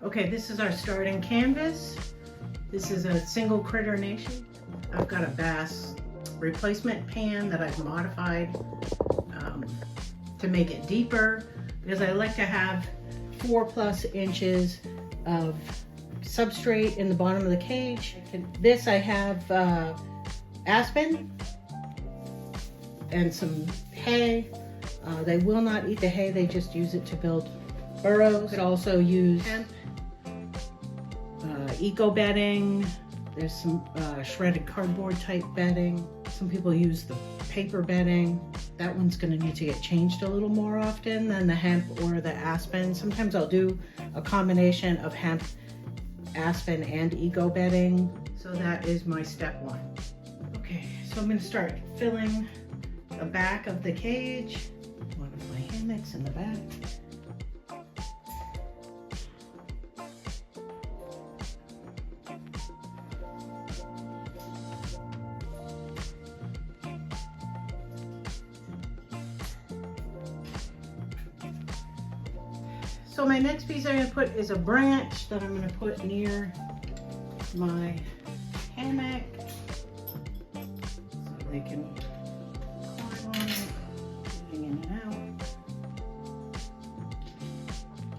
Okay, this is our starting canvas. This is a single Critter Nation. I've got a bass replacement pan that I've modified to make it deeper because I like to have 4+ inches of substrate in the bottom of the cage. This I have aspen and some hay. They will not eat the hay, they just use it to build burrows. You could also use hemp, eco bedding. There's some shredded cardboard type bedding. Some people use the paper bedding. That one's gonna need to get changed a little more often than the hemp or the aspen. Sometimes I'll do a combination of hemp, aspen, and eco bedding. So that is my step 1. Okay, so I'm gonna start filling the back of the cage. One of my hammocks in the back. So my next piece I'm going to put is a branch that I'm going to put near my hammock so they can climb on it, moving in and out.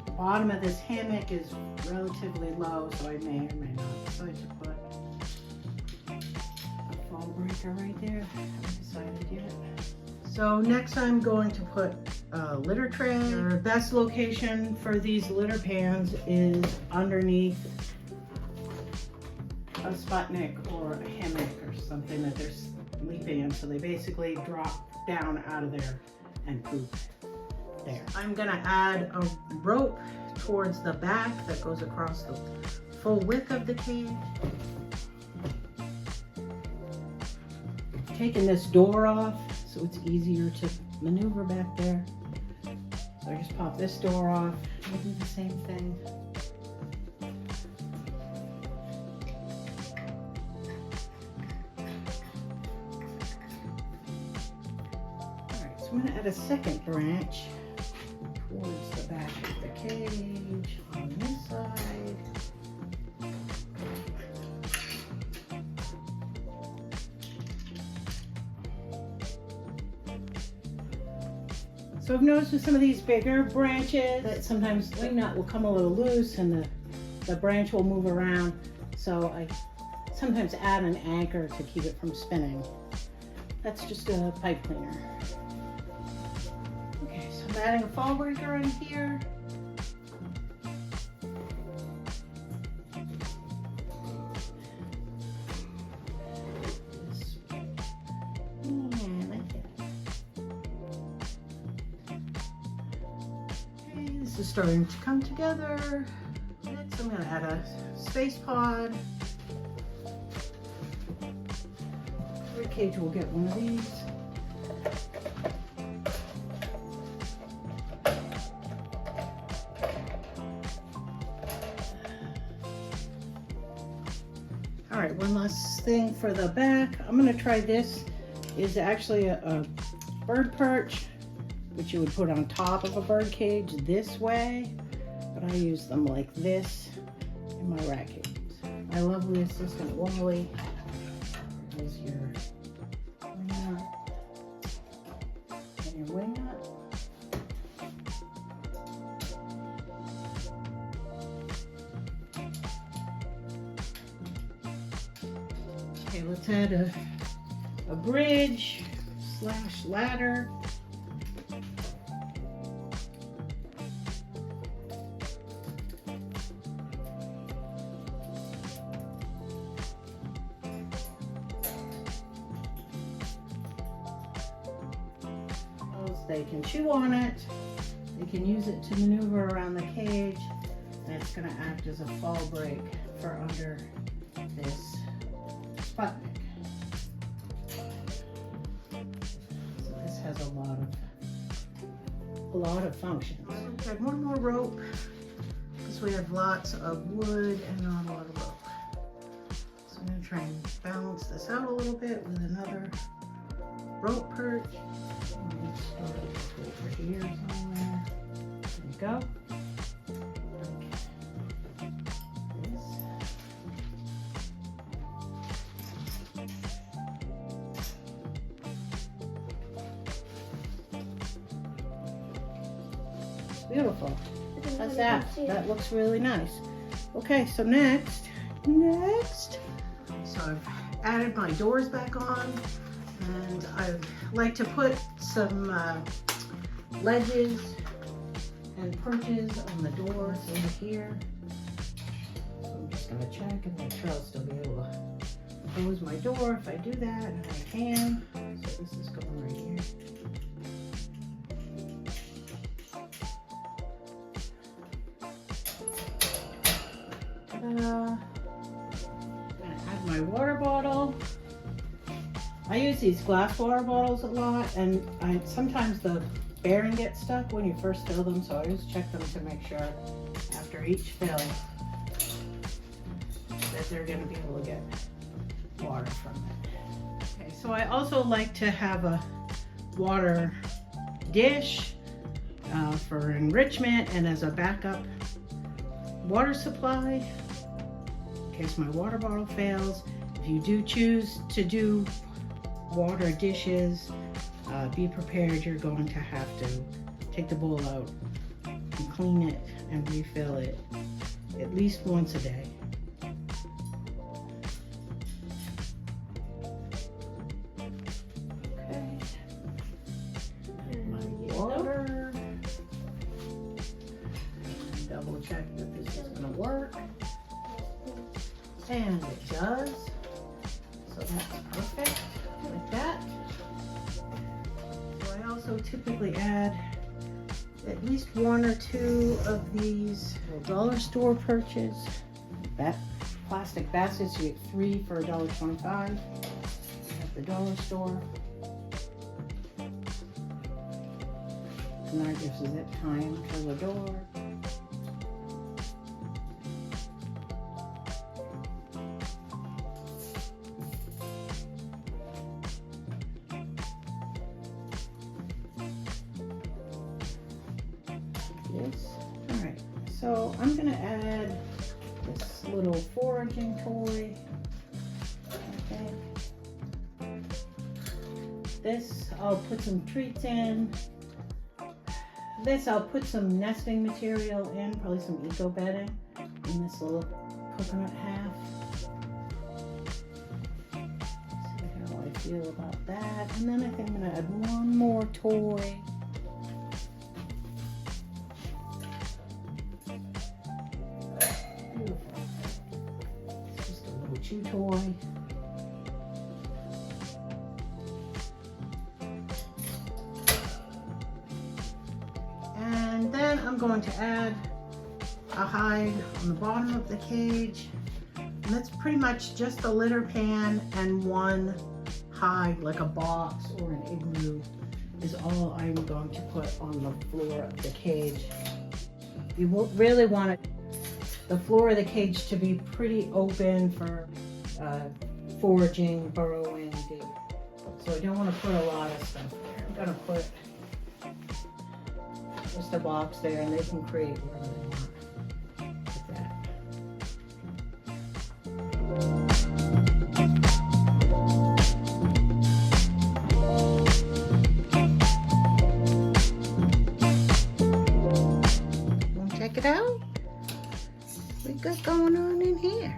The bottom of this hammock is relatively low, so I may or may not decide to put a fall breaker right there. I haven't decided yet. So next I'm going to put a litter tray. The best location for these litter pans is underneath a Sputnik or a hammock or something that they're sleeping in. So they basically drop down out of there and poop there. I'm gonna add a rope towards the back that goes across the full width of the cage. Taking this door off so it's easier to maneuver back there. So I just pop this door off. I'll do the same thing. Alright, so I'm going to add a second branch towards the back of the cage on this side. So I've noticed with some of these bigger branches that sometimes the wing nut will come a little loose and the branch will move around. So I sometimes add an anchor to keep it from spinning. That's just a pipe cleaner. Okay, so I'm adding a fall breaker in here. This is starting to come together. Next, I'm going to add a space pod. Every cage will get one of these. All right, one last thing for the back. I'm going to try this. Is actually a bird perch, which you would put on top of a bird cage this way, but I use them like this in my rat cages. My lovely assistant Wally is your wing nut and your wing nut. Okay, let's add a bridge / ladder. They can chew on it, they can use it to maneuver around the cage, and it's going to act as a fall break for under this Sputnik. So this has a lot of functions. Okay, one more rope because we have lots of wood and not a lot of rope. So I'm going to try and balance this out a little bit with another rope perch. Start over here somewhere. There we go. Okay. Beautiful. How's that? That looks really nice. Okay, so next, so I've added my doors back on, and I like to put some ledges and perches on the doors over here. So I'm just gonna check and make sure I'll still be able to close my door if I do that, and I can. So this is going right here. I'm gonna add my water bottle. I use these glass water bottles a lot, and sometimes the bearing gets stuck when you first fill them, so I always check them to make sure after each fill that they're going to be able to get water from it. Okay, so I also like to have a water dish for enrichment and as a backup water supply in case my water bottle fails. If you do choose to do water dishes, be prepared, you're going to have to take the bowl out and clean it and refill it at least once a day. Okay, my water. Double check that this is going to work. And it does. So that's perfect, like that. So I also typically add at least 1 or 2 of these dollar store perches. Plastic baskets, you get 3 for $1.25 at the dollar store. And that gives a zip time for the door. Alright, so I'm going to add this little foraging toy. Okay. This I'll put some treats in. This I'll put some nesting material in, probably some eco bedding in this little coconut half. See how I feel about that. And then I think I'm going to add one more toy. Chew toy. And then I'm going to add a hide on the bottom of the cage. And that's pretty much just a litter pan and one hide, like a box or an igloo, is all I'm going to put on the floor of the cage. You really want it the floor of the cage to be pretty open for foraging, burrowing, digging. So I don't want to put a lot of stuff there. I'm going to put just a box there, and they can create whatever they want with that. Want to check it out? What we got going on in here?